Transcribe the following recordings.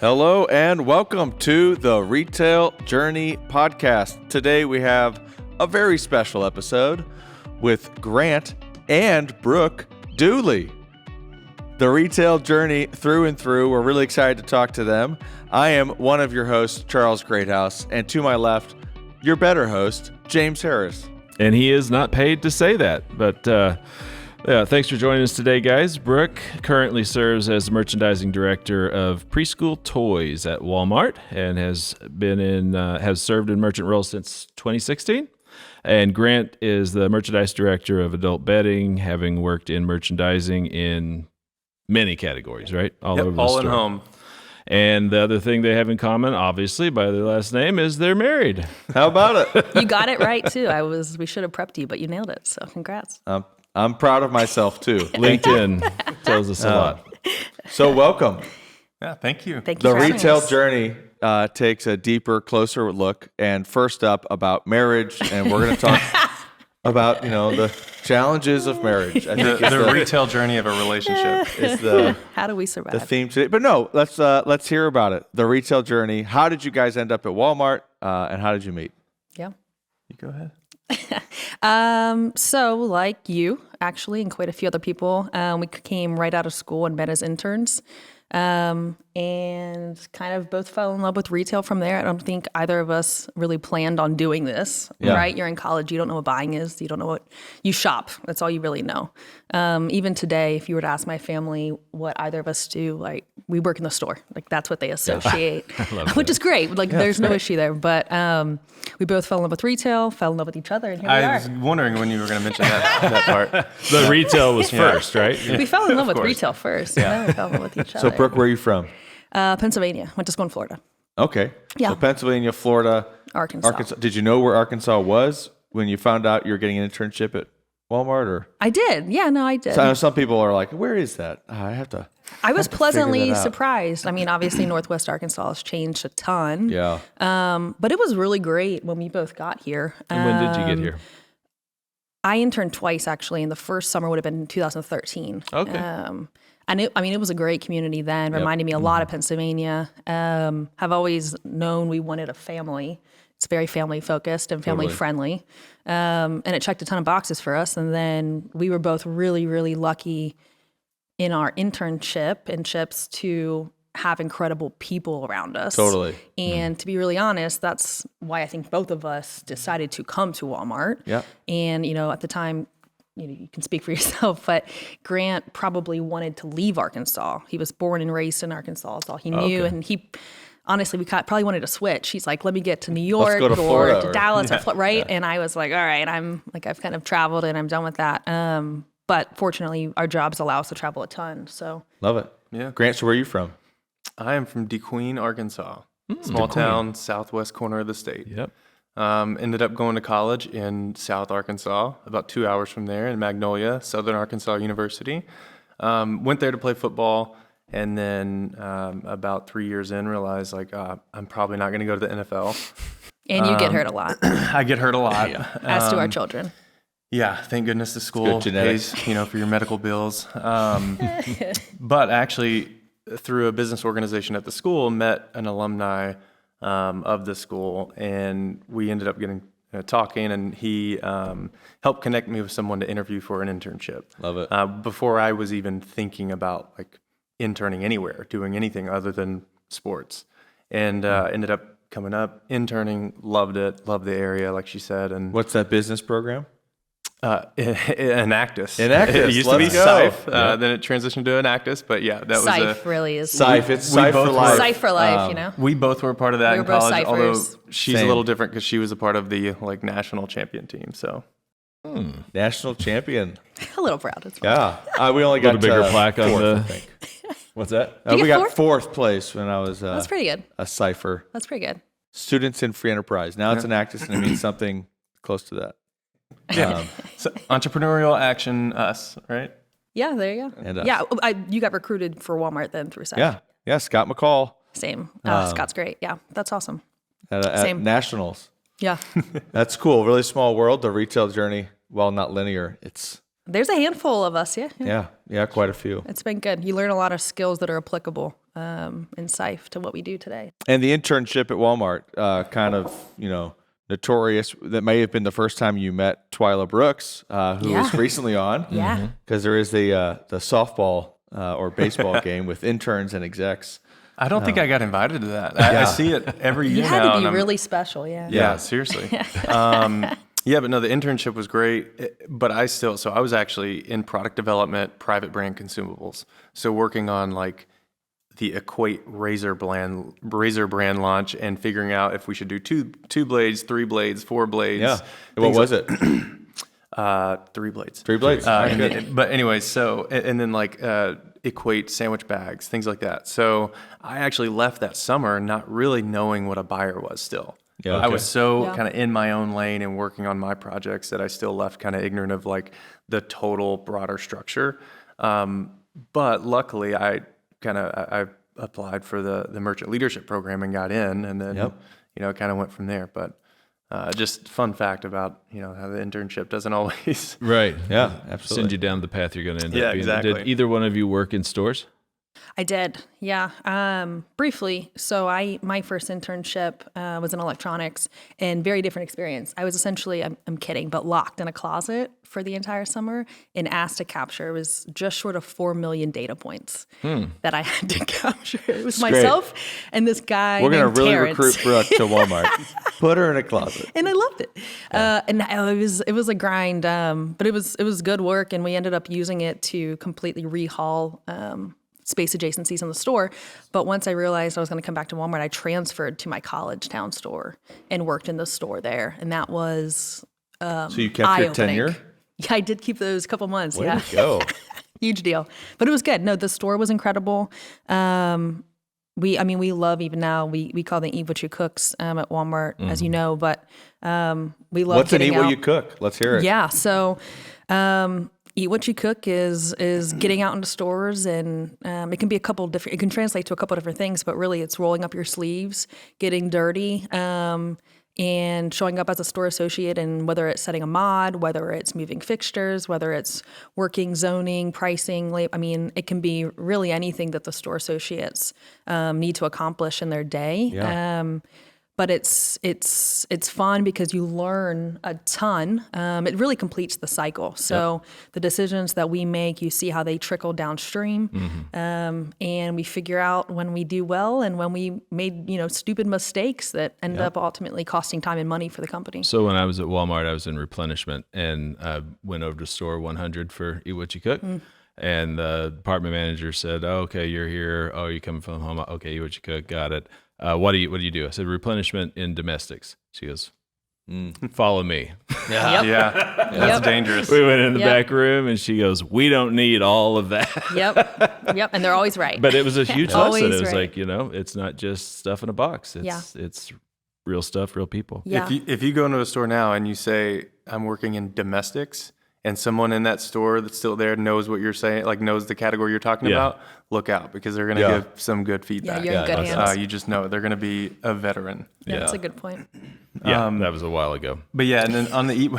Hello and welcome to the Retail Journey Podcast. Today we have a very special episode with Grant and Brooke Dooley. The Retail Journey through and through. We're really excited to talk to them. I am one of your hosts, Charles Greathouse, and to my left, your better host, James Harris. And he is not paid to say that, but thanks for joining us today, guys. Brooke currently serves as merchandising director of preschool toys at Walmart and has served in merchant role since 2016. And Grant is the merchandise director of adult bedding, having worked in merchandising in many categories, right? All over the all store. in home. And the other thing they have in common, obviously, by their last name, is they're married. How about it? You got it right, too. We should have prepped you, but you nailed it, so congrats. I'm proud of myself, too. LinkedIn tells us a lot. So welcome. Yeah, thank you. Thank you The for having Retail us. Journey takes a deeper, closer look. And first up, about marriage. And we're going to talk about, the challenges of marriage. I think The retail journey of a relationship. is the How do we survive? the theme today. But no, let's hear about it. The retail journey. How did you guys end up at Walmart, and how did you meet? Yeah. You go ahead. So like you, actually, and quite a few other people, we came right out of school and met as interns. And kind of both fell in love with retail from there. I don't think either of us really planned on doing this, right? You're in college, you don't know what buying is, you don't know what, you shop, that's all you really know. Even today, if you were to ask my family what either of us do, like, we work in the store, like that's what they associate, which is great, like there's no issue there, but we both fell in love with retail, fell in love with each other, and here we I are. was wondering when you were going to mention that part. The retail was first, right? We fell in love with course. retail first, and then we fell in love with each other. So, Brooke, where are you from? Pennsylvania, went to school in Florida. Okay. Yeah. So Pennsylvania, Florida, Arkansas. Did you know where Arkansas was when you found out you were getting an internship at Walmart? Or I did. Yeah, no, I did. so I know some people are like, "Where is that?" I have to. I was pleasantly that out. surprised. I mean, obviously, Northwest Arkansas has changed a ton. Yeah. But it was really great when we both got here. And when did you get here? I interned twice, actually, and the first summer would have been 2013. Okay. And it was a great community then, reminded me a lot of Pennsylvania. Have always known we wanted a family. It's very family focused and family friendly. And it checked a ton of boxes for us. And then we were both really, really lucky in our internships to have incredible people around us. Totally. And to be really honest, that's why I think both of us decided to come to Walmart. Yeah. And, at the time, you can speak for yourself, but Grant probably wanted to leave Arkansas. He was born and raised in Arkansas. That's all he knew. Okay. And he, honestly, we probably wanted to switch. He's like, let me get to New York go to Florida to or- Dallas, right? Yeah. And I was like, all right, I've kind of traveled and I'm done with that. But fortunately, our jobs allow us to travel a ton. So Love it. Yeah. Grant, so where are you from? I am from DeQueen, Arkansas. Small town, southwest corner of the state. Yep. Ended up going to college in South Arkansas, about 2 hours from there in Magnolia, Southern Arkansas University. Went there to play football, and then about 3 years in, realized I'm probably not going to go to the NFL. and you get hurt a lot, I get hurt a lot. as do our children. Yeah, thank goodness the school good genetics. pays, for your medical bills. But actually, through a business organization at the school, met an alumni of the school, and we ended up getting talking, and he helped connect me with someone to interview for an internship. Love it. Before I was even thinking about interning anywhere, doing anything other than sports, and ended up coming up, interning, loved it, loved the area, like she said, and What's that business program? Enactus. Enactus, It used to be let's go. Sife, then it transitioned to Enactus, but yeah, that was Sife really is. Sife. It's Sife for both life. Sife for life, We both were part of that We in were both college, although Cifers. she's Same. a little different because she was a part of the national champion team. So National champion. a little proud. It's fine. Yeah. We only got bigger plaque on fourth, the- I think. What's that? you We get got fourth? fourth place when I was That's pretty good. a cipher. That's pretty good. Students in free enterprise. Now it's an Actus, and it means something close to that. yeah, so entrepreneurial action, us, right? Yeah, there you go. And us. Yeah, you got recruited for Walmart then through Sife. Yeah. Scott McCall Same. Scott's great. Yeah, that's awesome. at Same. Nationals. Yeah. That's cool. Really small world. The retail journey, while not linear, it's There's a handful of us, yeah. yeah, quite a few. It's been good. You learn a lot of skills that are applicable insight to what we do today. And the internship at Walmart, kind of, notorious. That may have been the first time you met Twyla Brooks, who was recently on. Yeah. Because there is the softball or baseball game with interns and execs. I don't think I got invited to that. I see it every year You had now. to be really special, yeah. Yeah, seriously. Yeah, but no, the internship was great. But I was actually in product development, private brand consumables. So working on like the Equate razor brand launch and figuring out if we should do two blades, 3 blades, 4 blades. Yeah. What was it? 3 blades. 3 blades. But anyways, so and then like Equate sandwich bags, things like that. So I actually left that summer not really knowing what a buyer was still. Yeah, I was so Yeah. kind of in my own lane and working on my projects that I still left kind of ignorant of like the total broader structure. But luckily I applied for the merchant leadership program and got in, and then, kind of went from there. But just fun fact about, how the internship doesn't always. Right. Yeah, absolutely. Send you down the path you're going to end Yeah, up being. exactly. Did either one of you work in stores? I did, yeah. Briefly. So my first internship was in electronics, and very different experience. I was essentially, I'm kidding, but locked in a closet for the entire summer and asked to capture. It was just short of 4 million data points that I had to capture. It was myself and this guy We're going named to really Terrence. recruit Brooke to Walmart. Put her in a closet. And I loved it. And it was a grind, but it was good work, and we ended up using it to completely rehaul space adjacencies in the store. But once I realized I was going to come back to Walmart, I transferred to my college town store and worked in the store there. And that was So you kept your eye-opening. tenure? Yeah, I did keep those couple months. Way yeah. to go. Huge deal. But it was good. No, the store was incredible. We love, even now, we call them Eat What You Cooks at Walmart, as you know, but we love What's an getting Eat What out. You Cook? Let's hear it. Yeah, so Eat What You Cook is getting out into stores, and it can be it can translate to a couple different things, but really it's rolling up your sleeves, getting dirty, and showing up as a store associate, and whether it's setting a mod, whether it's moving fixtures, whether it's working zoning, pricing, it can be really anything that the store associates need to accomplish in their day. Yeah. But it's fun because you learn a ton. It really completes the cycle. So the decisions that we make, you see how they trickle downstream, and we figure out when we do well and when we made stupid mistakes that end up ultimately costing time and money for the company. So when I was at Walmart, I was in replenishment, and I went over to store 100 for Eat What You Cook. And the department manager said, "Oh, okay, you're here. Oh, you coming from home? Okay, Eat What You Cook. Got it. What do you do?" I said, "Replenishment in domestics." She goes, "Follow me." Yeah, that's dangerous. We went in the back room, and she goes, "We don't need all of that." Yep, and they're always right. But it was a huge lesson. Always It was right. like, it's not just stuff in a box. It's real stuff, real people. Yeah. If you go into a store now and you say, "I'm working in domestics," and someone in that store that's still there knows what you're saying, like knows the category you're talking about, look out, because they're going to give some good feedback. you're in good hands. You just know they're going to be a veteran. Yeah, that's a good point. Yeah, that was a while ago. But yeah, and then on the eat,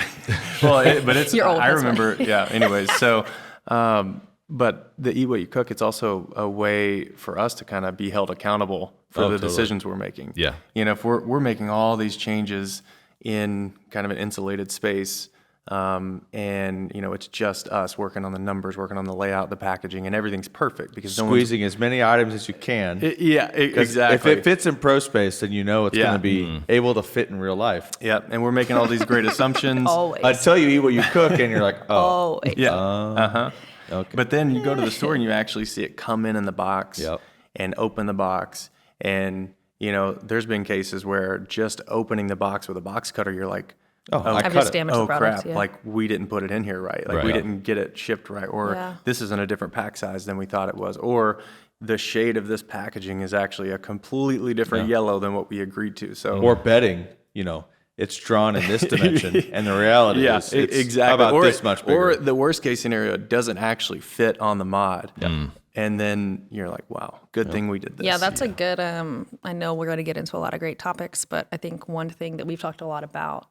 but it's You're old, I that's why. remember. Yeah. Anyways, so, but the Eat What You Cook, it's also a way for us to kind of be held accountable for the totally. decisions we're making. Yeah. If we're making all these changes in kind of an insulated space, and it's just us working on the numbers, working on the layout, the packaging, and everything's perfect because Squeezing as many items as you can. exactly. If it fits in pro space, then it's going to be able to fit in real life. Yeah, and we're making all these great assumptions. Always. Until you eat what you cook, and you're like, oh. Always. Yeah. Okay. But then you go to the store and you actually see it come in the box and open the box. And, there's been cases where just opening the box with a box cutter, you're like, I've just damaged the product. crap, Yeah. like we didn't put it in here right. Like we didn't get it shipped right. Or this is in a different pack size than we thought it was. Or the shade of this packaging is actually a completely different yellow than what we agreed to. So Or betting, it's drawn in this dimension, and the reality is it's exactly. about this much bigger. Or the worst case scenario, it doesn't actually fit on the mod. And then you're like, wow, good thing we did this. Yeah, that's a good, I know we're going to get into a lot of great topics, but I think one thing that we've talked a lot about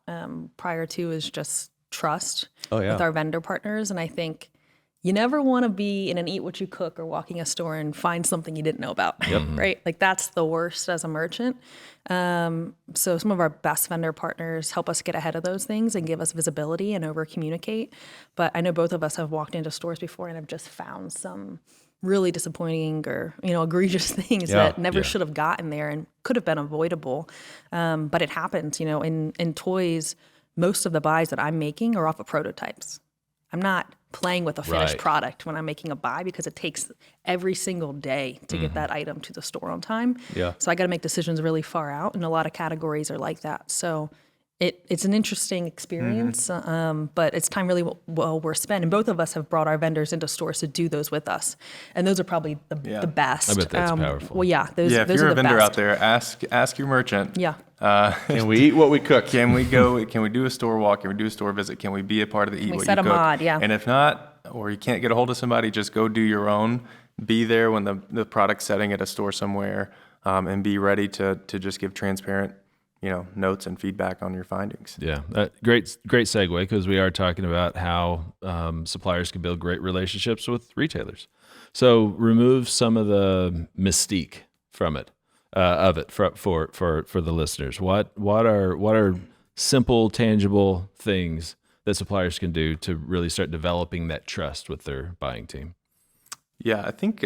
prior to is just trust with our vendor partners. And I think, you never want to be in an eat what you cook or walking a store and find something you didn't know about, right? Like that's the worst as a merchant. So some of our best vendor partners help us get ahead of those things and give us visibility and over communicate. But I know both of us have walked into stores before and have just found some really disappointing or, egregious things that never should have gotten there and could have been avoidable. But it happens, in toys, most of the buys that I'm making are off of prototypes. I'm not playing with a finished product when I'm making a buy because it takes every single day to get that item to the store on time. Yeah. So I got to make decisions really far out, and a lot of categories are like that. So it's an interesting experience, but it's time really well worth spent. And both of us have brought our vendors into stores to do those with us, and those are probably the best. I bet that's powerful. Well, those if those you're are a the vendor best. out there, ask your merchant. Yeah. Can we eat what we cook? Can we go? Can we do a store walk? Can we do a store visit? Can we be a part of the eat we what set you a cook? mod? Yeah. And if not, or you can't get a hold of somebody, just go do your own. Be there when the product's setting at a store somewhere, and be ready to just give transparent, notes and feedback on your findings. Yeah, great segue, because we are talking about how suppliers can build great relationships with retailers. So remove some of the mystique from it, for the listeners. What are simple, tangible things that suppliers can do to really start developing that trust with their buying team? Yeah, I think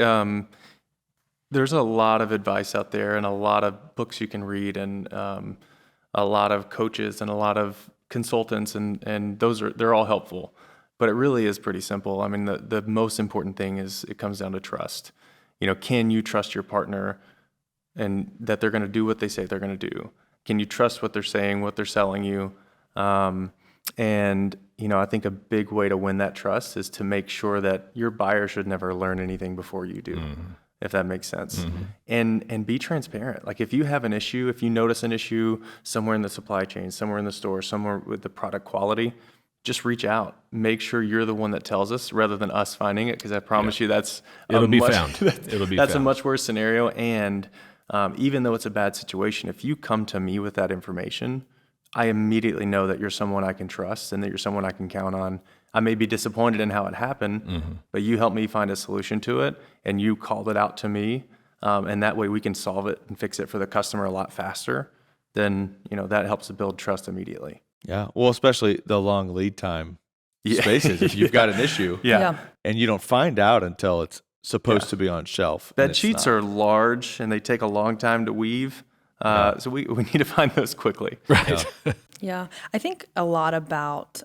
there's a lot of advice out there and a lot of books you can read and a lot of coaches and a lot of consultants and they're all helpful. But it really is pretty simple. I mean, the most important thing is it comes down to trust. Can you trust your partner and that they're going to do what they say they're going to do? Can you trust what they're saying, what they're selling you? And I think a big way to win that trust is to make sure that your buyer should never learn anything before you do, if that makes sense. And be transparent. Like if you have an issue, if you notice an issue somewhere in the supply chain, somewhere in the store, somewhere with the product quality, just reach out. Make sure you're the one that tells us rather than us finding it, because I promise you It'll be found. That's a much worse scenario. And even though it's a bad situation, if you come to me with that information, I immediately know that you're someone I can trust and that you're someone I can count on. I may be disappointed in how it happened, but you helped me find a solution to it, and you called it out to me, and that way we can solve it and fix it for the customer a lot faster. Then that helps to build trust immediately. Yeah. Well, especially the long lead time spaces. If you've got an issue and you don't find out until it's supposed to be on shelf. Bed sheets are large and they take a long time to weave. So we need to find those quickly. Right. Yeah, I think a lot about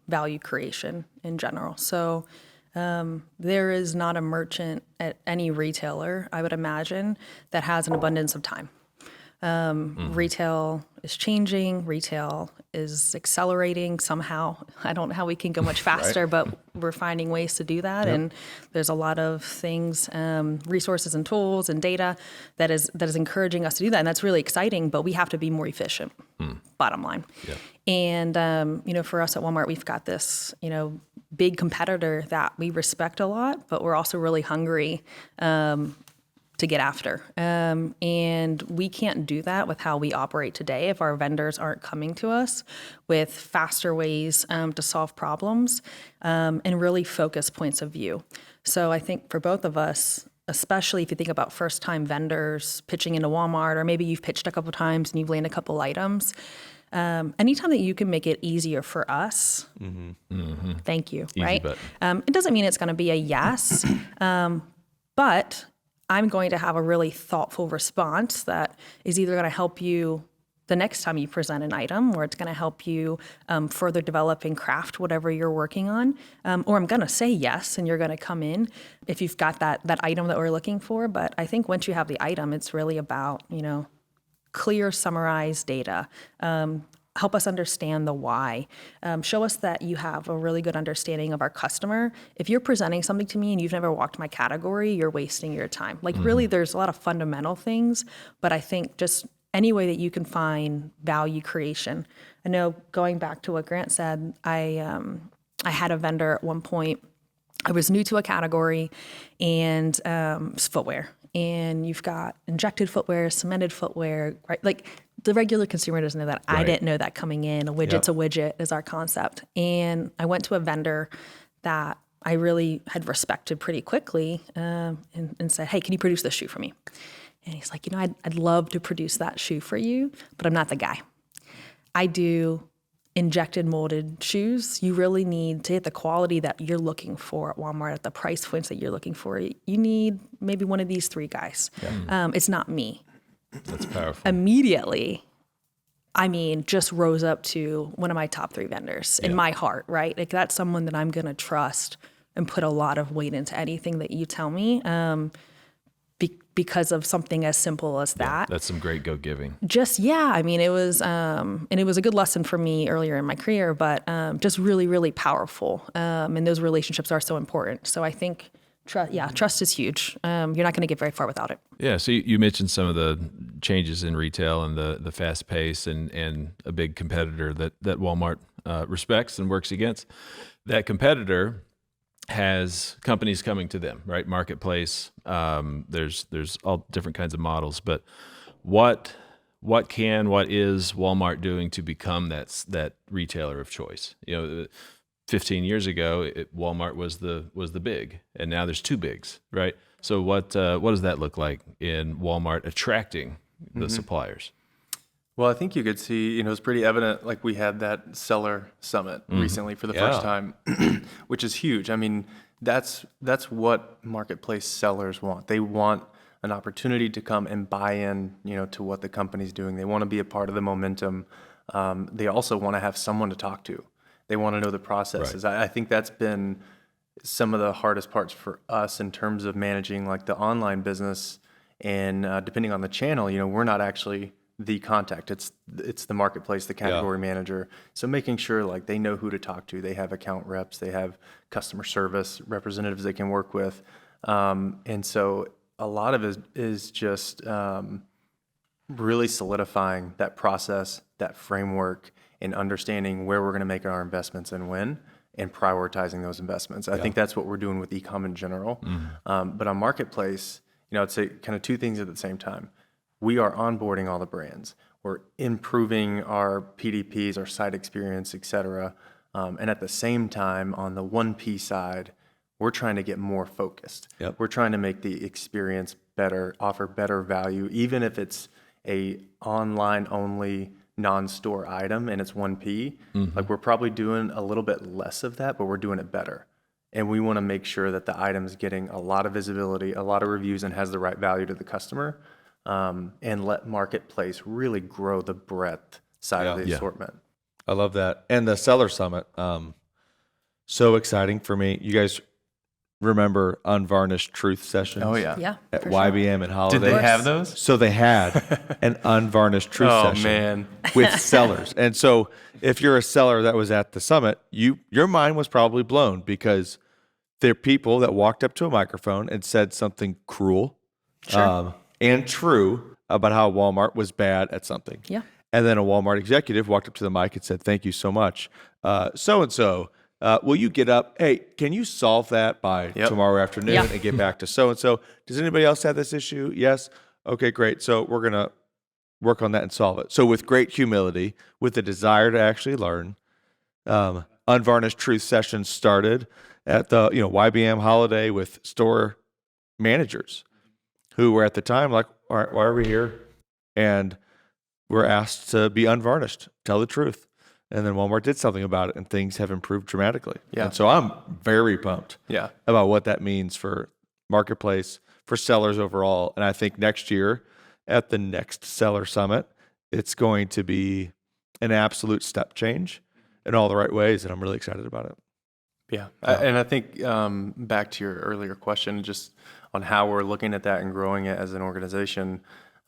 value creation in general. So there is not a merchant at any retailer, I would imagine, that has an abundance of time. Retail is changing. Retail is accelerating somehow. I don't know how we can go much faster, but we're finding ways to do that. And there's a lot of things, resources and tools and data that is encouraging us to do that. And that's really exciting, but we have to be more efficient, bottom line. Yeah. And, for us at Walmart, we've got this, big competitor that we respect a lot, but we're also really hungry to get after. And we can't do that with how we operate today if our vendors aren't coming to us with faster ways to solve problems and really focus points of view. So I think for both of us, especially if you think about first-time vendors pitching into Walmart, or maybe you've pitched a couple times and you've landed a couple items, anytime that you can make it easier for us, thank you, Easy right? button. It doesn't mean it's going to be a yes, but I'm going to have a really thoughtful response that is either going to help you the next time you present an item, or it's going to help you further develop and craft whatever you're working on, or I'm going to say yes, and you're going to come in if you've got that item that we're looking for. But I think once you have the item, it's really about, clear, summarized data. Help us understand the why. Show us that you have a really good understanding of our customer. If you're presenting something to me and you've never walked my category, you're wasting your time. Really, there's a lot of fundamental things, but I think just any way that you can find value creation. I know, going back to what Grant said, I had a vendor at one point. I was new to a category, and it's footwear. And you've got injected footwear, cemented footwear, right? The regular consumer doesn't know that. Right. I didn't know that coming in. A widget's a widget is our concept. And I went to a vendor that I really had respected pretty quickly and said, hey, can you produce this shoe for me? And he's like, I'd love to produce that shoe for you, but I'm not the guy. I do injected molded shoes. You really need to hit the quality that you're looking for at Walmart at the price points that you're looking for. You need maybe one of these 3 guys. It's not me. That's powerful. Immediately, just rose up to one of my top 3 vendors in my heart, right? Like that's someone that I'm going to trust and put a lot of weight into anything that you tell me because of something as simple as that. That's some great go-giving. It was, and it was a good lesson for me earlier in my career, but just really, really powerful. And those relationships are so important. So I think trust is huge. You're not going to get very far without it. Yeah. So you mentioned some of the changes in retail and the fast pace and a big competitor that Walmart respects and works against. That competitor has companies coming to them, right? Marketplace. There's all different kinds of models, but what is Walmart doing to become that retailer of choice? 15 years ago, Walmart was the big, and now there's 2 bigs, right? So what does that look like in Walmart attracting the suppliers? Well, I think you could see, it's pretty evident, like we had that seller summit recently for the first time, which is huge. That's what marketplace sellers want. They want an opportunity to come and buy in, to what the company's doing. They want to be a part of the momentum. They also want to have someone to talk to. They want to know the processes. Right. I think that's been some of the hardest parts for us in terms of managing like the online business, and depending on the channel, we're not actually the contact. It's the marketplace, the category manager. So making sure like they know who to talk to. They have account reps. They have customer service representatives they can work with. And so a lot of it is just really solidifying that process, that framework, and understanding where we're going to make our investments and when, and prioritizing those investments. I think that's what we're doing with e-com in general. But on marketplace, I'd say kind of 2 things at the same time. We are onboarding all the brands. We're improving our PDPs, our site experience, et cetera. And at the same time, on the 1P side, we're trying to get more focused. Yep. We're trying to make the experience better, offer better value, even if it's a online only non-store item and it's 1P. Like we're probably doing a little bit less of that, but we're doing it better. And we want to make sure that the item's getting a lot of visibility, a lot of reviews, and has the right value to the customer. And let marketplace really grow the breadth side of the assortment. I love that. And the seller summit, so exciting for me. You guys remember Unvarnished Truth sessions? Oh yeah. Yeah. At YBM and Holiday. Did they have those? So they had an Unvarnished Truth session with sellers. And so if you're a seller that was at the summit, your mind was probably blown because there are people that walked up to a microphone and said something cruel. And true about how Walmart was bad at something. Yeah. And then a Walmart executive walked up to the mic and said, thank you so much. So-and-so, will you get up? Hey, can you solve that by tomorrow afternoon and get back to so-and-so? Does anybody else have this issue? Yes. Okay, great. So we're going to work on that and solve it. So with great humility, with the desire to actually learn, Unvarnished Truth sessions started at the YBM Holiday with store managers who were at the time like, why are we here? And we're asked to be unvarnished, tell the truth. And then Walmart did something about it, and things have improved dramatically. Yeah. And so I'm very pumped about what that means for marketplace, for sellers overall. And I think next year at the next Seller Summit, it's going to be an absolute step change in all the right ways, and I'm really excited about it. Yeah. And I think back to your earlier question, just on how we're looking at that and growing it as an organization,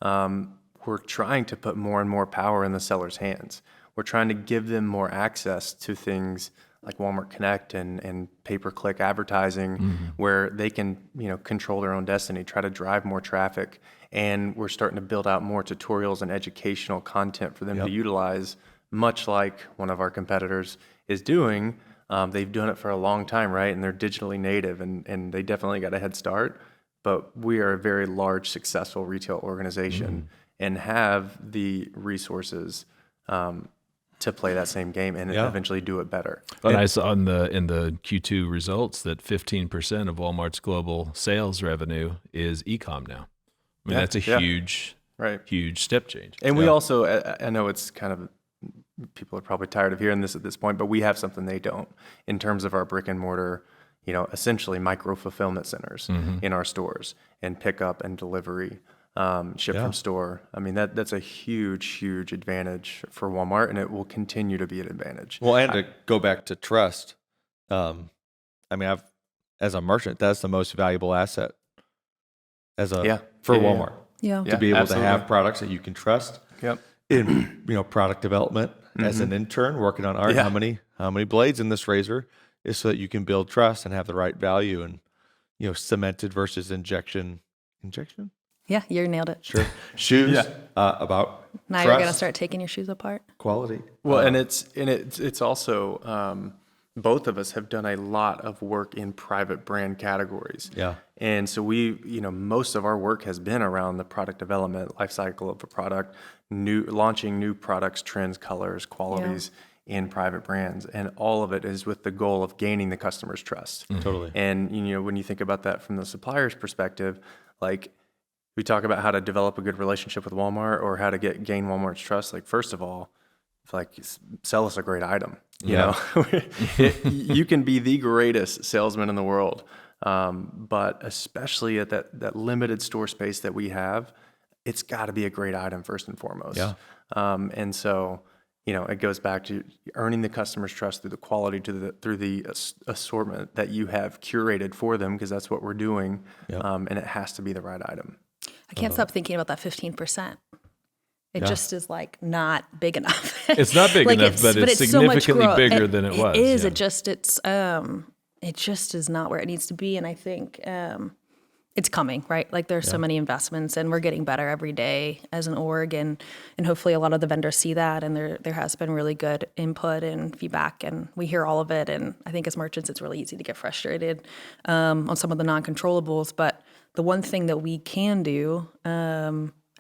we're trying to put more and more power in the seller's hands. We're trying to give them more access to things like Walmart Connect and pay-per-click advertising, where they can control their own destiny, try to drive more traffic. And we're starting to build out more tutorials and educational content for them to utilize, much like one of our competitors is doing. They've done it for a long time, right? And they're digitally native, and they definitely got a head start. But we are a very large, successful retail organization and have the resources to play that same game and eventually do it better. And I saw in the Q2 results that 15% of Walmart's global sales revenue is e-com now. I mean, that's a huge step change. And we also, I know it's kind of, people are probably tired of hearing this at this point, but we have something they don't in terms of our brick and mortar, essentially micro fulfillment centers in our stores, and pickup and delivery, ship from store. I mean, that's a huge advantage for Walmart, and it will continue to be an advantage. Well, and to go back to trust, I mean, as a merchant, that's the most valuable asset for Walmart. Yeah. To be able to have products that you can trust. Yep. In product development, as an intern working on art, how many blades in this razor is so that you can build trust and have the right value, and cemented versus injection. Yeah, you nailed it. Sure. Shoes about now trust, you're gonna start taking your shoes apart. quality. Well, and it's also both of us have done a lot of work in private brand categories. Yeah. And so we, most of our work has been around the product development life cycle of a product, launching new products, trends, colors, qualities in private brands, and all of it is with the goal of gaining the customer's trust. Totally. And when you think about that from the supplier's perspective, like, we talk about how to develop a good relationship with Walmart or how to gain Walmart's trust. Like, first of all, sell us a great item. You can be the greatest salesman in the world, but especially at that limited store space that we have, it's got to be a great item first and foremost. Yeah. And so, it goes back to earning the customer's trust through the quality, through the assortment that you have curated for them, because that's what we're doing, and it has to be the right item. I can't stop thinking about that 15%. It just is not big enough. It's not big enough, but it's significantly bigger than it was. It is. Yeah. It just is not where it needs to be. And I think it's coming, right? Like, there's so many investments, and we're getting better every day as an org, and hopefully a lot of the vendors see that, and there has been really good input and feedback, and we hear all of it. And I think as merchants, it's really easy to get frustrated on some of the non-controllables. But the one thing that we can do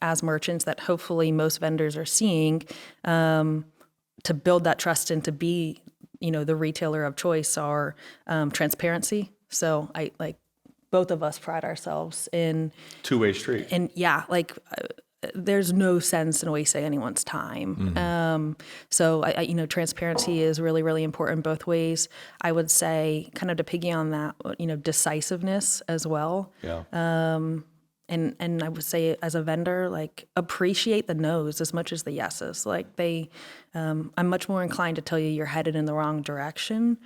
as merchants that hopefully most vendors are seeing to build that trust and to be, the retailer of choice are transparency. So both of us pride ourselves in Two-way street. And there's no sense in wasting anyone's time. So transparency is really, really important both ways. I would say, kind of to piggy on that, decisiveness as well. Yeah. And I would say, as a vendor, appreciate the no's as much as the yeses. I'm much more inclined to tell you you're headed in the wrong direction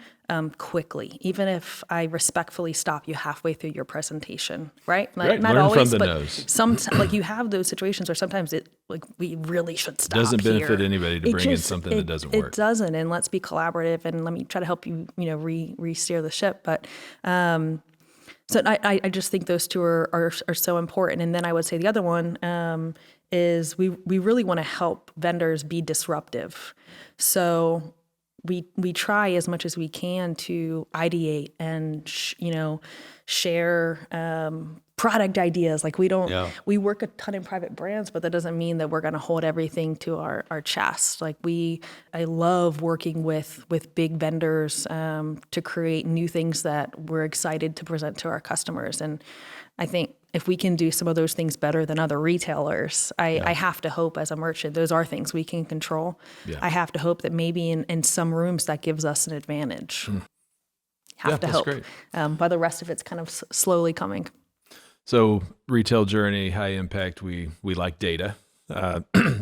quickly, even if I respectfully stop you halfway through your presentation, right? Right. Not Learn always, from the but no's. sometimes, you have those situations where sometimes we really should stop. Doesn't benefit here. anybody to bring in something that doesn't work. It doesn't, and let's be collaborative, and let me try to help you, re-steer the ship. But so I just think those two are so important. And then I would say the other one is we really want to help vendors be disruptive. So we try as much as we can to ideate and share product ideas. We work a ton in private brands, but that doesn't mean that we're going to hold everything to our chest. I love working with big vendors to create new things that we're excited to present to our customers. And I think if we can do some of those things better than other retailers, I have to hope, as a merchant, those are things we can control. Yeah. I have to hope that maybe in some rooms that gives us an advantage. Have to hope. Great. But the rest of it's kind of slowly coming. So retail journey, high impact, we like data,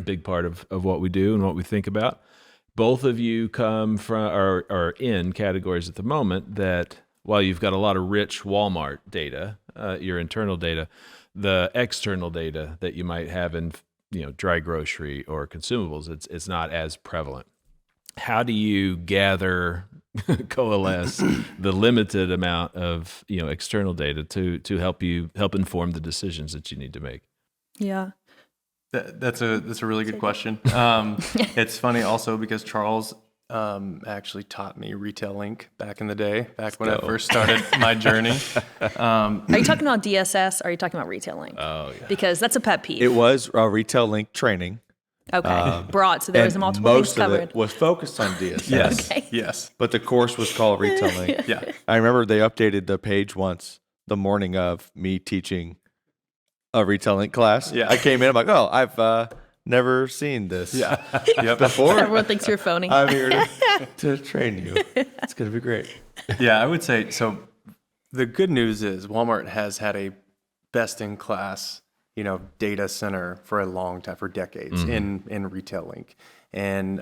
big part of what we do and what we think about. Both of you come from are in categories at the moment that, while you've got a lot of rich Walmart data, your internal data, the external data that you might have in dry grocery or consumables, it's not as prevalent. How do you coalesce the limited amount of external data to help inform the decisions that you need to make? Yeah, that's a really good question. It's funny also because Charles actually taught me Retail Link back in the day, when I first started my journey. Are you talking about DSS or are you talking about Retail Link? Oh, yeah. Because that's a pet peeve. It was Retail Link training. Okay, broad. So there was and multiple things most of covered. it was focused on DSS. Yes. Okay. Yes. But the course was called Retailing. Yeah. I remember they updated the page once the morning of me teaching a retailing class. Yeah. I came in, I'm like, oh, I've never seen this Yeah. Yep. before. Everyone thinks you're phoning. I'm here to train you. It's going to be great. Yeah, I would say so. The good news is Walmart has had a best-in-class, data center for a long time, for decades in Retail Link, and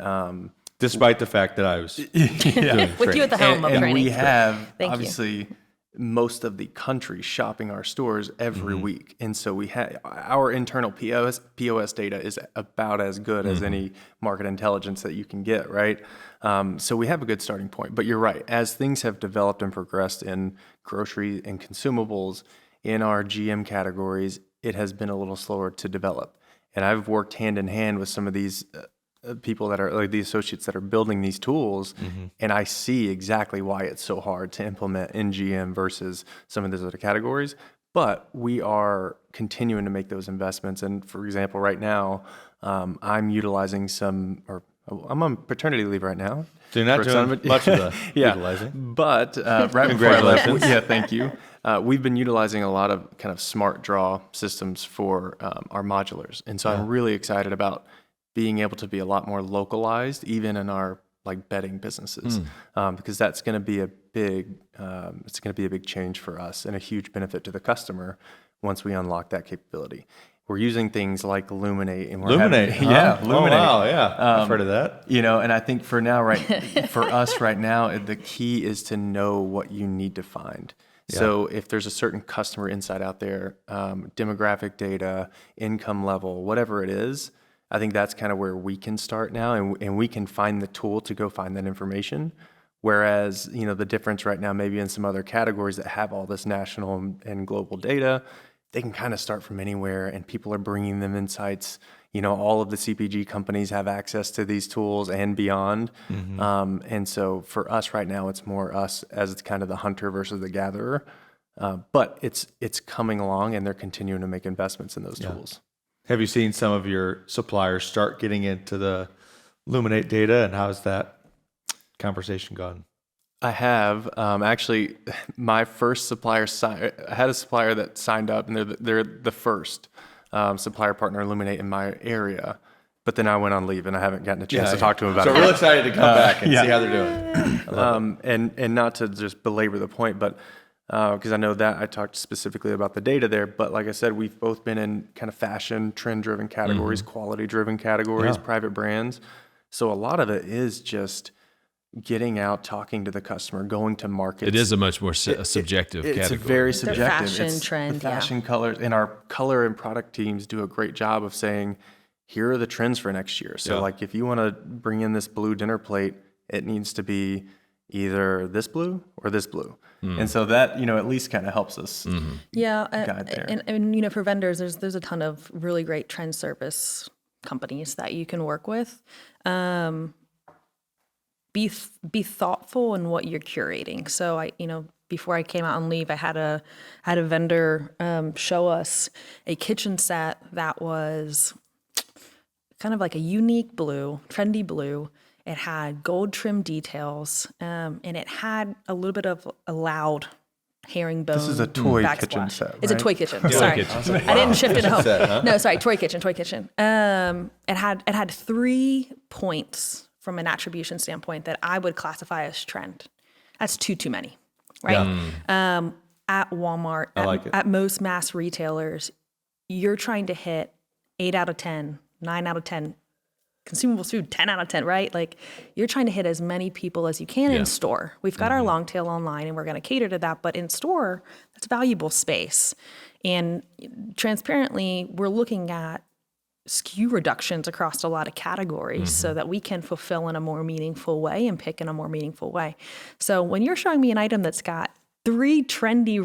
Despite the fact that I was doing With you at the helm of and training. we have Thank you. obviously most of the country shopping our stores every week, and so we have our internal POS data is about as good as any market intelligence that you can get, right? So we have a good starting point. But you're right, as things have developed and progressed in grocery and consumables, in our GM categories, it has been a little slower to develop. And I've worked hand in hand with some of these people that are like the associates that are building these tools, and I see exactly why it's so hard to implement in GM versus some of those other categories. But we are continuing to make those investments. And for example, right now, I'm utilizing I'm on paternity leave right now. So you're not doing much of the utilizing. But right before I left, Congratulations. thank you. We've been utilizing a lot of kind of smart draw systems for our modulars, and so I'm really excited about being able to be a lot more localized, even in our like bedding businesses, because that's going to be a big change for us and a huge benefit to the customer once we unlock that capability. We're using things like Luminate, and we're Luminate, having, huh? Luminate. Oh, wow, yeah. I've heard of that. And I think for us right now, the key is to know what you need to find. Yeah. So if there's a certain customer insight out there, demographic data, income level, whatever it is, I think that's kind of where we can start now, and we can find the tool to go find that information. Whereas, the difference right now, maybe in some other categories that have all this national and global data, they can kind of start from anywhere, and people are bringing them insights. All of the CPG companies have access to these tools and beyond. And so for us right now, it's more us as it's kind of the hunter versus the gatherer. But it's coming along, and they're continuing to make investments in those tools. Have you seen some of your suppliers start getting into the Luminate data, and how's that conversation gone? I have actually. My first supplier I had a supplier that signed up, and they're the first supplier partner Illuminate in my area. But then I went on leave, and I haven't gotten a chance to talk to them about it. So real excited to come back and see how they're doing. And not to just belabor the point, but because I know that I talked specifically about the data there. But like I said, we've both been in kind of fashion, trend-driven categories, quality-driven categories, private brands. So a lot of it is just getting out, talking to the customer, going to markets. It is a much more subjective category. It's very subjective. Fashion trend, the fashion colors, and our color and product teams do a great job of saying, here are the trends for next year. So like if you want to bring in this blue dinner plate, it needs to be either this blue or this blue. And so that, at least kind of helps us Yeah, guide there. and for vendors, there's a ton of really great trend service companies that you can work with. Be thoughtful in what you're curating. So before I came out on leave, I had a vendor show us a kitchen set that was kind of like a unique blue, trendy blue. It had gold trim details, and it had a little bit of a loud herringbone. This is a toy backsplash. kitchen set, It's a right? toy kitchen. Sorry, I didn't shift it home. Set, huh? No, sorry, toy kitchen. It had 3 points from an attribution standpoint that I would classify as trend. That's too many, right? At Walmart, at most mass retailers, you're trying to hit 8 out of 10, 9 out of 10. Consumables food, 10 out of 10, right? Like you're trying to hit as many people as you can in store. We've got our long tail online, and we're going to cater to that. But in store, that's valuable space. And transparently, we're looking at SKU reductions across a lot of categories so that we can fulfill in a more meaningful way and pick in a more meaningful way. So when you're showing me an item that's got 3 trendy,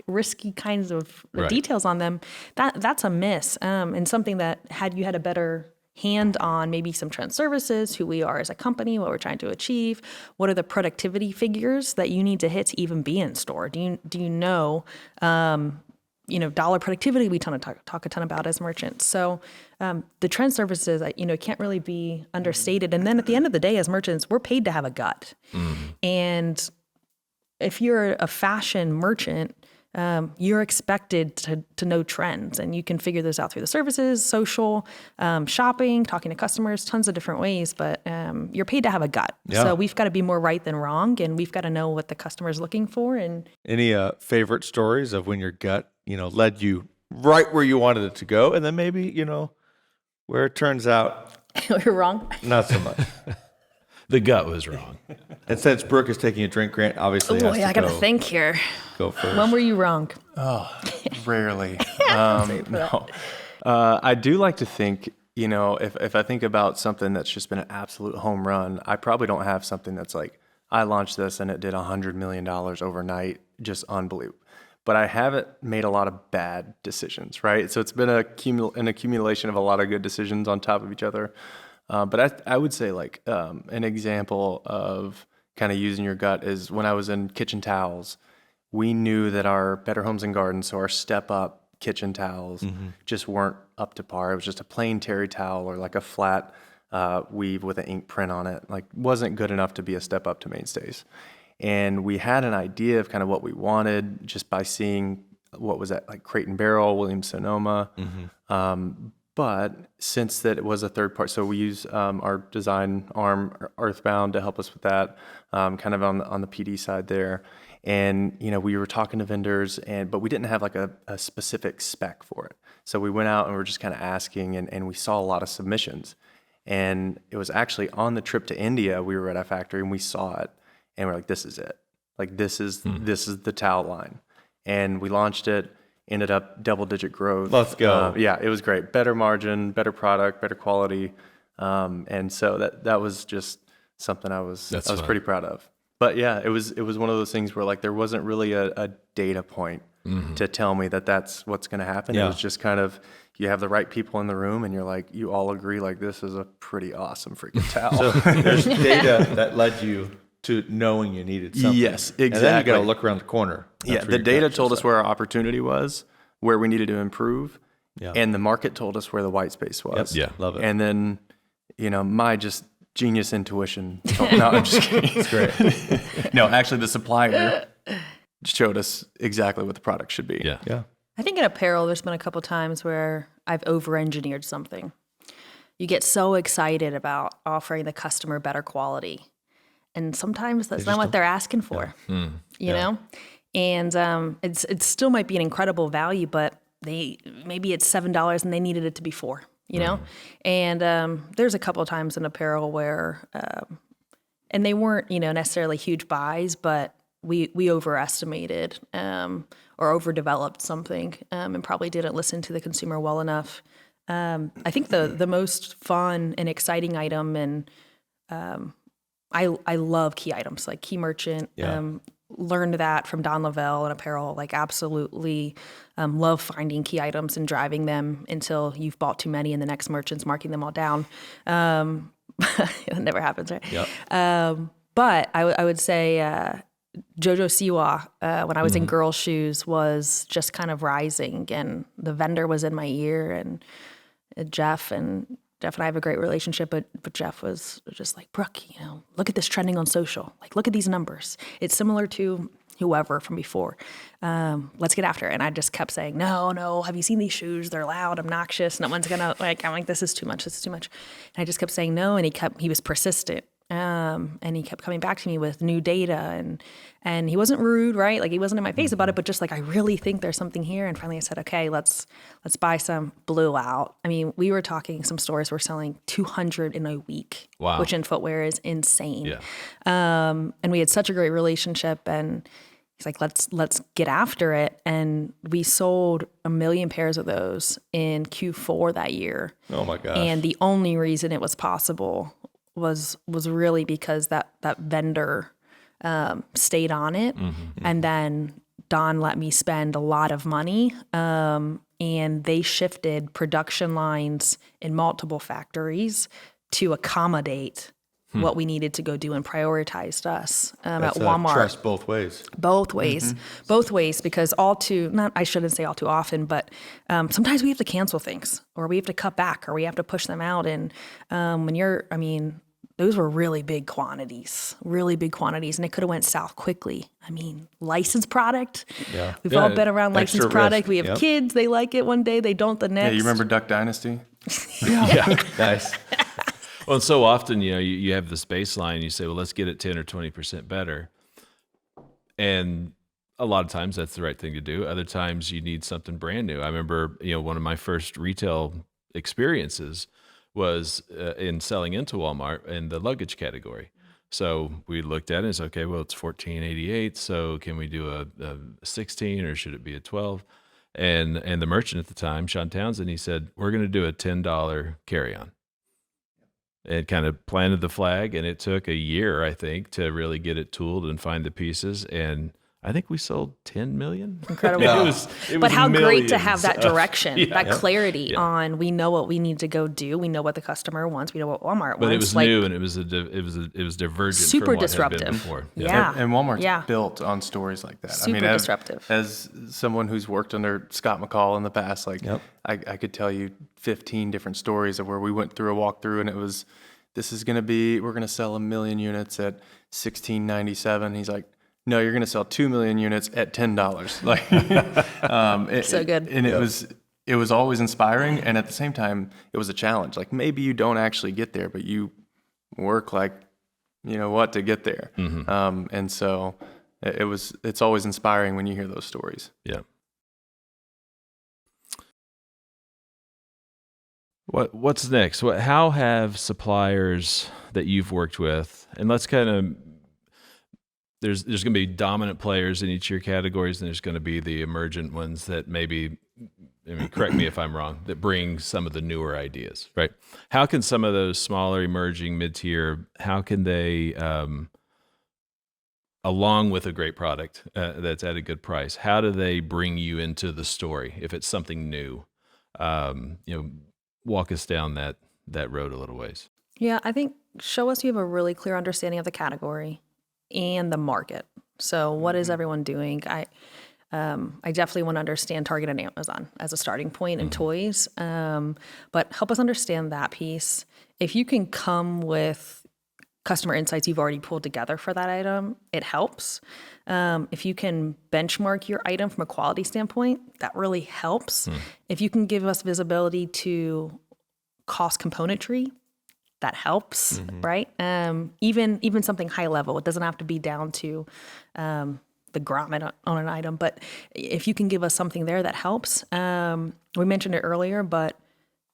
risky kinds of details on them, that's a miss. And something that had you had a better hand on maybe some trend services, who we are as a company, what we're trying to achieve, what are the productivity figures that you need to hit to even be in store? Do you know dollar productivity we talk a ton about as merchants. So the trend services, can't really be understated. And then at the end of the day, as merchants, we're paid to have a gut. And if you're a fashion merchant, you're expected to know trends, and you can figure those out through the services, social, shopping, talking to customers, tons of different ways, but you're paid to have a gut. Yeah. So we've got to be more right than wrong, and we've got to know what the customer is looking for. And Any favorite stories of when your gut, led you right where you wanted it to go, and then maybe, where it turns out we're wrong. not so much. The gut was wrong. And since Brooke is taking a drink, Grant obviously has to I got to think here. go first. When were you wrong? Rarely. No. I do like to think, if I think about something that's just been an absolute home run, I probably don't have something that's like, I launched this and it did $100 million overnight, just unbelievable. But I haven't made a lot of bad decisions, right? So it's been an accumulation of a lot of good decisions on top of each other. But I would say like an example of kind of using your gut is when I was in kitchen towels, we knew that our Better Homes and Gardens, so our step up kitchen towels just weren't up to par. It was just a plain terry towel or like a flat weave with an ink print on it. Like wasn't good enough to be a step up to Mainstays. And we had an idea of kind of what we wanted just by seeing what was at like Crate and Barrel, Williams Sonoma. But since that it was a third part, so we use our design arm, Earthbound, to help us with that, kind of on the PD side there. And we were talking to vendors, but we didn't have like a specific spec for it. So we went out and we were just kind of asking, and we saw a lot of submissions. And it was actually on the trip to India, we were at a factory and we saw it, and we're like, this is it. Like this is the towel line, and we launched it. Ended up double-digit growth. Let's go. Yeah, it was great. Better margin, better product, better quality, and so that was just something I was pretty proud of. But yeah, it was one of those things where like there wasn't really a data point to tell me that that's what's going to happen. Yeah. It was just kind of you have the right people in the room, and you're like you all agree like this is a pretty awesome freaking towel. So there's data that led you to knowing you needed something. Yes, exactly. And then you got to look around the corner. That's where the your data gut told is us where our opportunity was, where we needed to improve, Yeah. and the market told us where the white space was. Yep. Yeah, love it. And then, my just genius intuition. No, I'm just kidding. It's great. No, actually, the supplier showed us exactly what the product should be. Yeah. Yeah. I think in apparel, there's been a couple times where I've over-engineered something. You get so excited about offering the customer better quality. And sometimes that's not what they're asking for, you know? And it still might be an incredible value, but maybe it's $7 and they needed it to be $4, you know? And there's a couple of times in apparel where, and they weren't, necessarily huge buys, but we overestimated or overdeveloped something and probably didn't listen to the consumer well enough. I think the most fun and exciting item, and I love key items, like key merchant. Learned that from Don Lavelle and apparel, like absolutely love finding key items and driving them until you've bought too many and the next merchant's marking them all down. It never happens, right? Yep. But I would say Jojo Siwa, when I was in girls' shoes, was just kind of rising, and the vendor was in my ear, and Jeff and I have a great relationship, but Jeff was just like, Brooke, look at this trending on social. Like, look at these numbers. It's similar to whoever from before. Let's get after it. And I just kept saying, no, have you seen these shoes? They're loud, obnoxious. No one's gonna I'm like, this is too much. And I just kept saying no, and he was persistent. And he kept coming back to me with new data, and he wasn't rude, right? Like he wasn't in my face about it, but just like, I really think there's something here. And finally I said, okay, let's buy some. Blew out. I mean, we were talking, some stores were selling 200 in a week, Wow. which in footwear is insane. Yeah. And we had such a great relationship, and he's like, let's get after it. And we sold 1 million pairs of those in Q4 that year. Oh my gosh. And the only reason it was possible was really because that vendor stayed on it. And then Don let me spend a lot of money, and they shifted production lines in multiple factories to accommodate what we needed to go do and prioritized us at That's Walmart. trust both ways. Both ways, because I shouldn't say all too often, but sometimes we have to cancel things, or we have to cut back, or we have to push them out. And those were really big quantities, and it could have went south quickly. I mean, licensed product. Yeah. We've all been around licensed Extra product. risk. We have Yep. kids. They like it one day. They don't the next. Yeah, you remember Duck Dynasty? Yeah. Nice. Well, and so often, you have this baseline, you say, well, let's get it 10 or 20% better. And a lot of times that's the right thing to do. Other times you need something brand new. I remember, one of my first retail experiences was in selling into Walmart in the luggage category. So we looked at it and said, okay, well, it's $14.88. So can we do a 16 or should it be a 12? And the merchant at the time, Sean Townsend, he said, we're going to do a $10 carry-on. It kind of planted the flag, and it took a year, I think, to really get it tooled and find the pieces. And I think we sold 10 million. Incredible. It was But how great to millions have that of- direction, that clarity on, we know what we need to go do. We know what the customer wants. We know what Walmart wants. But it was new, and it was divergent Super from what disruptive. had been before. Yeah. And Walmart's Yeah. built on stories like that. Super as, disruptive. As someone who's worked under Scott McCall in the past, Yep. I could tell you 15 different stories of where we went through a walkthrough, and it was, we're going to sell 1 million units at $16.97. He's like, no, you're going to sell 2 million units at $10. Like, So good. And it was always inspiring, and at the same time, it was a challenge. Like, maybe you don't actually get there, but you work like, to get there. And so it's always inspiring when you hear those stories. Yeah. What's next? How have suppliers that you've worked with, and let's kind of, there's going to be dominant players in each of your categories, and there's going to be the emergent ones that maybe, correct me if I'm wrong, that bring some of the newer ideas, right? How can some of those smaller, emerging, mid-tier, how can they, along with a great product that's at a good price, how do they bring you into the story if it's something new? Walk us down that road a little ways. Yeah, I think show us you have a really clear understanding of the category and the market. So what is everyone doing? I definitely want to understand Target and Amazon as a starting point in toys, but help us understand that piece. If you can come with customer insights you've already pulled together for that item, it helps. If you can benchmark your item from a quality standpoint, that really helps. If you can give us visibility to cost componentry, that helps, right? Even something high level, it doesn't have to be down to the grommet on an item, but if you can give us something there that helps. We mentioned it earlier, but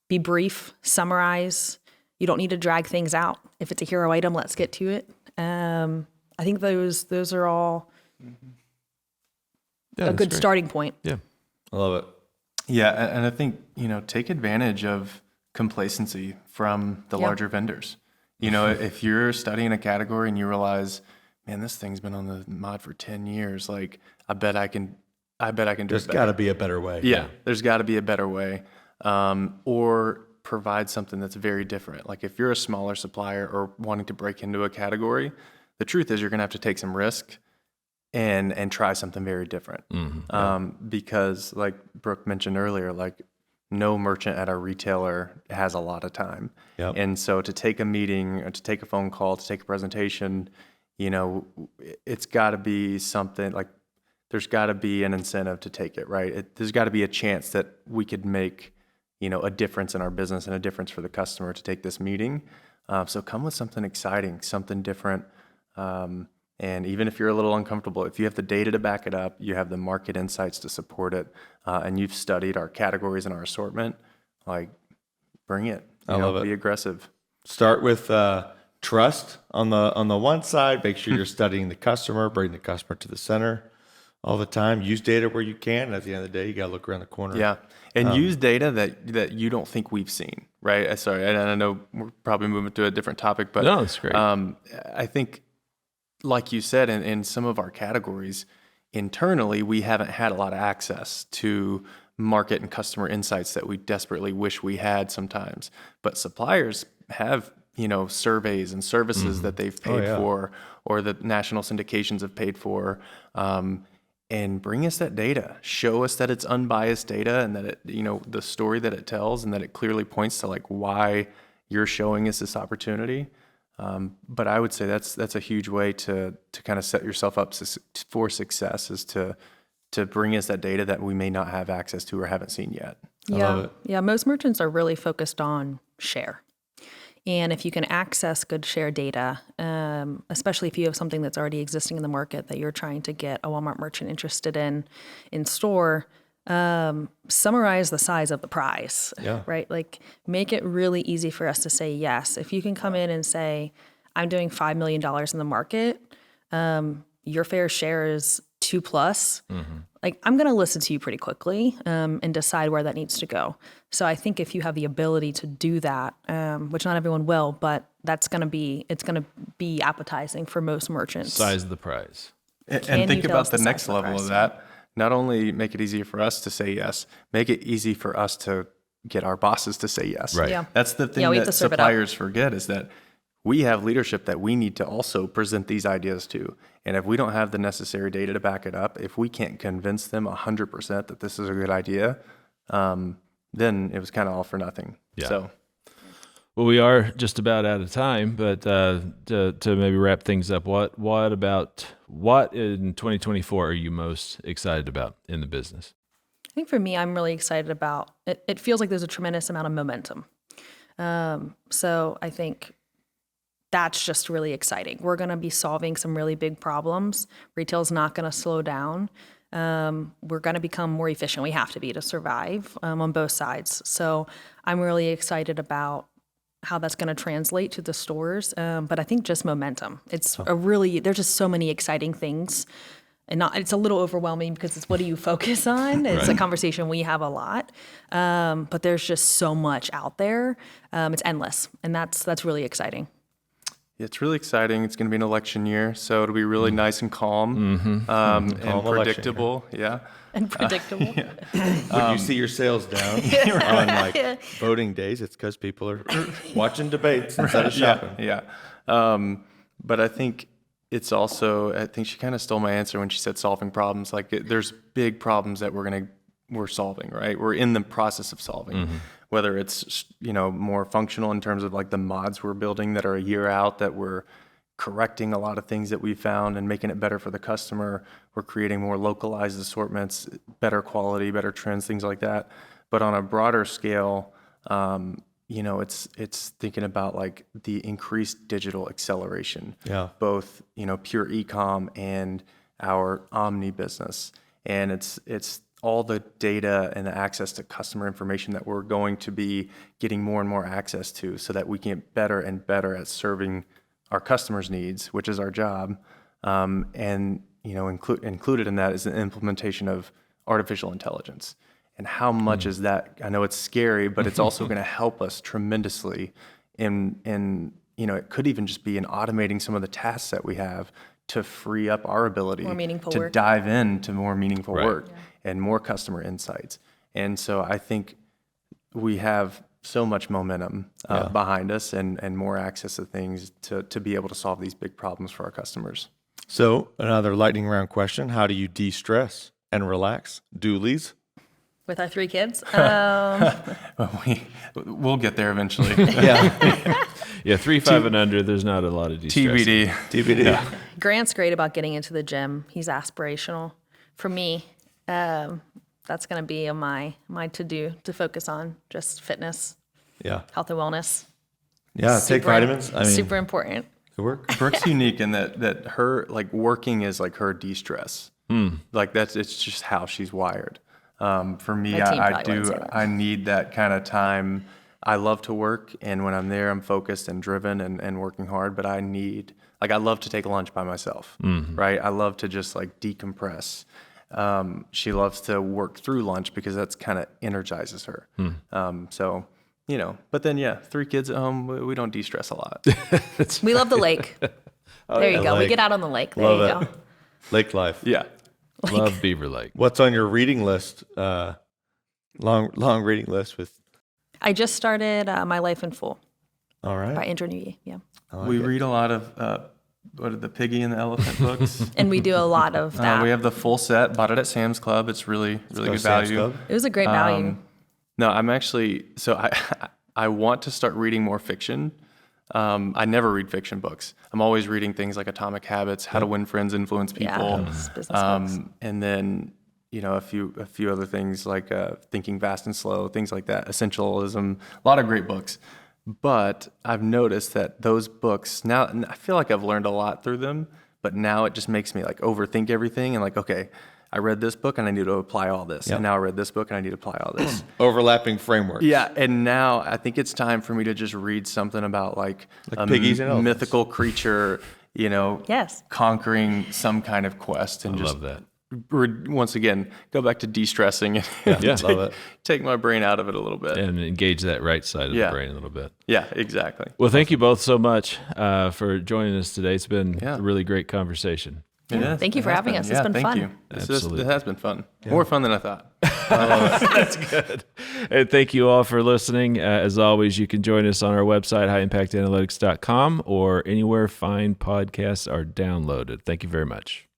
be brief, summarize. You don't need to drag things out. If it's a hero item, let's get to it. I think those are all a good starting point. Yeah. I love it. Yeah, and I think, take advantage of complacency from the larger vendors. If you're studying a category and you realize, man, this thing's been on the mod for 10 years, like, I bet I can do it better. There's got to be a better way. Yeah, there's got to be a better way. Or provide something that's very different. Like, if you're a smaller supplier or wanting to break into a category, the truth is you're going to have to take some risk and try something very different. Because, like Brooke mentioned earlier, like, no merchant at a retailer has a lot of time. Yep. And so to take a meeting or to take a phone call, to take a presentation, it's got to be something like, there's got to be an incentive to take it, right? There's got to be a chance that we could make, a difference in our business and a difference for the customer to take this meeting. So come with something exciting, something different. And even if you're a little uncomfortable, if you have the data to back it up, you have the market insights to support it, and you've studied our categories and our assortment, like, bring it. I love it. Be aggressive. Start with trust on the one side. Make sure you're studying the customer, bring the customer to the center all the time. Use data where you can. And at the end of the day, you got to look around the corner. Yeah, and use data that you don't think we've seen, right? Sorry, and I know we're probably moving to a different topic, but No, that's great. I think, like you said, in some of our categories, internally, we haven't had a lot of access to market and customer insights that we desperately wish we had sometimes. But suppliers have surveys and services that they've paid yeah. for, or that national syndications have paid for, and bring us that data. Show us that it's unbiased data, and that it, the story that it tells, and that it clearly points to like why you're showing us this opportunity. But I would say that's a huge way to kind of set yourself up for success, is to bring us that data that we may not have access to or haven't seen yet. I love it. Yeah, most merchants are really focused on share. And if you can access good share data, especially if you have something that's already existing in the market that you're trying to get a Walmart merchant interested in store, summarize the size of the prize, right? Like, make it really easy for us to say yes. If you can come in and say, I'm doing $5 million in the market, your fair share is 2+, like, I'm going to listen to you pretty quickly and decide where that needs to go. So I think if you have the ability to do that, which not everyone will, but it's going to be appetizing for most merchants. Size of the prize. And think about the next level of that. Not only make it easier for us to say yes, make it easy for us to get our bosses to say yes. Right. Yeah. That's the thing that suppliers forget, is that we have leadership that we need to also present these ideas to. And if we don't have the necessary data to back it up, if we can't convince them 100% that this is a good idea, then it was kind of all for nothing. Yeah. So, well, we are just about out of time, but to maybe wrap things up, what in 2024 are you most excited about in the business? I think for me, I'm really excited about it. It feels like there's a tremendous amount of momentum. So I think that's just really exciting. We're going to be solving some really big problems. Retail's not going to slow down. We're going to become more efficient. We have to be to survive on both sides. So I'm really excited about how that's going to translate to the stores. But I think just momentum. There's just so many exciting things. And it's a little overwhelming because it's, what do you focus on? It's a conversation we have a lot. But there's just so much out there. It's endless. And that's really exciting. It's really exciting. It's going to be an election year, so it'll be really nice and calm, and predictable. Yeah. And predictable. When you see your sales down on voting days, it's because people are watching debates instead of shopping. Yeah. But I think it's also, I think she kind of stole my answer when she said solving problems. Like, there's big problems that we're solving, right? We're in the process of solving. Whether it's, more functional in terms of like the mods we're building that are a year out, that we're correcting a lot of things that we found and making it better for the customer. We're creating more localized assortments, better quality, better trends, things like that. But on a broader scale, it's thinking about like the increased digital acceleration. Yeah. Both, pure e-com and our omni business. And it's all the data and the access to customer information that we're going to be getting more and more access to, so that we can get better and better at serving our customers' needs, which is our job. And included in that is the implementation of artificial intelligence. And how much is that? I know it's scary, but it's also going to help us tremendously in it could even just be in automating some of the tasks that we have to free up our ability to dive into more meaningful work and more customer insights. And so I think we have so much momentum behind us and more access to things to be able to solve these big problems for our customers. So another lightning round question: how do you de-stress and relax? Dooley's? With our 3 kids? We'll get there eventually. Yeah, 3, 5, and under, there's not a lot of de-stressing. TBD. Yeah. Grant's great about getting into the gym. He's aspirational. For me, that's going to be my to-do, to focus on just fitness, health and wellness. Yeah, take vitamins. Super important. Good work. Brooke's unique in that her working is like her de-stress. Like it's just how she's wired. For me, I need that kind of time. I love to work, and when I'm there, I'm focused and driven and working hard, but I love to take lunch by myself, right? I love to just decompress. She loves to work through lunch because that's kind of energizes her. But then 3 kids at home, we don't de-stress a lot. We love the lake. There you go. We get out on the lake. There you go. Lake life. Yeah. Love Beaver Lake. What's on your reading list? Long reading list with. I just started My Life in Full. All right. by Andrew Newey. Yeah. We read a lot of what are the Piggy and the Elephant books. And we do a lot of that. We have the full set. Bought it at Sam's Club. It's really good value. It was a great value. No, I'm actually I want to start reading more fiction. I never read fiction books. I'm always reading things like Atomic Habits, How to Win Friends, Influence People, business books. and then a few other things like Thinking Fast and Slow, things like that. Essentialism, a lot of great books. But I've noticed that those books now, and I feel like I've learned a lot through them, but now it just makes me like overthink everything and like, okay, I read this book and I need to apply all this. And now I read this book and I need to apply all this. Overlapping frameworks. Yeah, and now I think it's time for me to just read something about like a piggies and elephants. mythical creature, Yes. conquering some kind of quest, and just love that. Once again, go back to de-stressing and love it. take my brain out of it a little bit. And engage that right side of the brain a little bit. Yeah, exactly. Well, thank you both so much for joining us today. It's been a really great conversation. Yeah, Thank you for having us. It's been thank fun. you. Absolutely. It has been fun. More fun than I thought. That's good. And thank you all for listening. As always, you can join us on our website, highimpactanalytics.com, or anywhere fine podcasts are downloaded. Thank you very much.